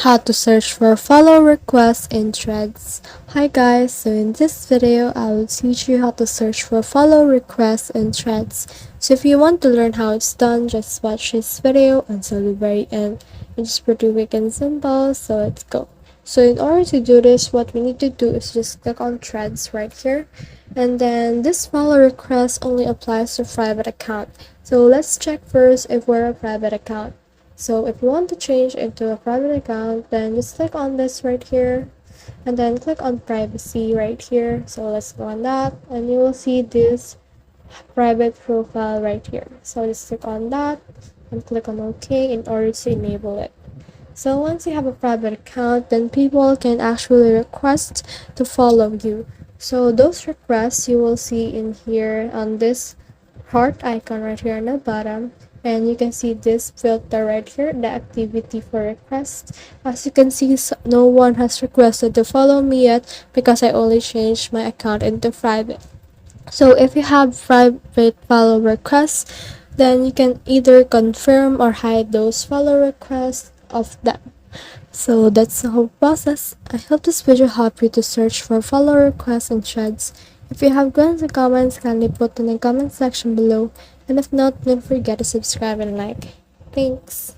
How to search for follow requests in Threads. Hi guys, so in this video I will teach you how to search for follow requests in Threads. So if you want to learn how it's done, just watch this video until the very end. It's pretty quick and simple, so let's go. So in order to do this, what we need to do is just click on Threads right here, and then this follow request only applies to private account. So let's check first if we're a private account. So if you want to change into a private account, then just click on this right here and then click on privacy right here. So let's go on that and you will see this private profile right here. So just click on that and click on OK in order to enable it. So once you have a private account, then people can actually request to follow you. So those requests you will see in here on this heart icon right here on the bottom, and you can see this filter right here, the activity for requests. As you can see, no one has requested to follow me yet because I only changed my account into private. So if you have private follow requests, then you can either confirm or hide those follow requests of them. So that's the whole process. I hope this video helped you to search for follow requests in Threads. If you have questions or comments, kindly put in the comment section below. And if not, don't forget to subscribe and like. Thanks.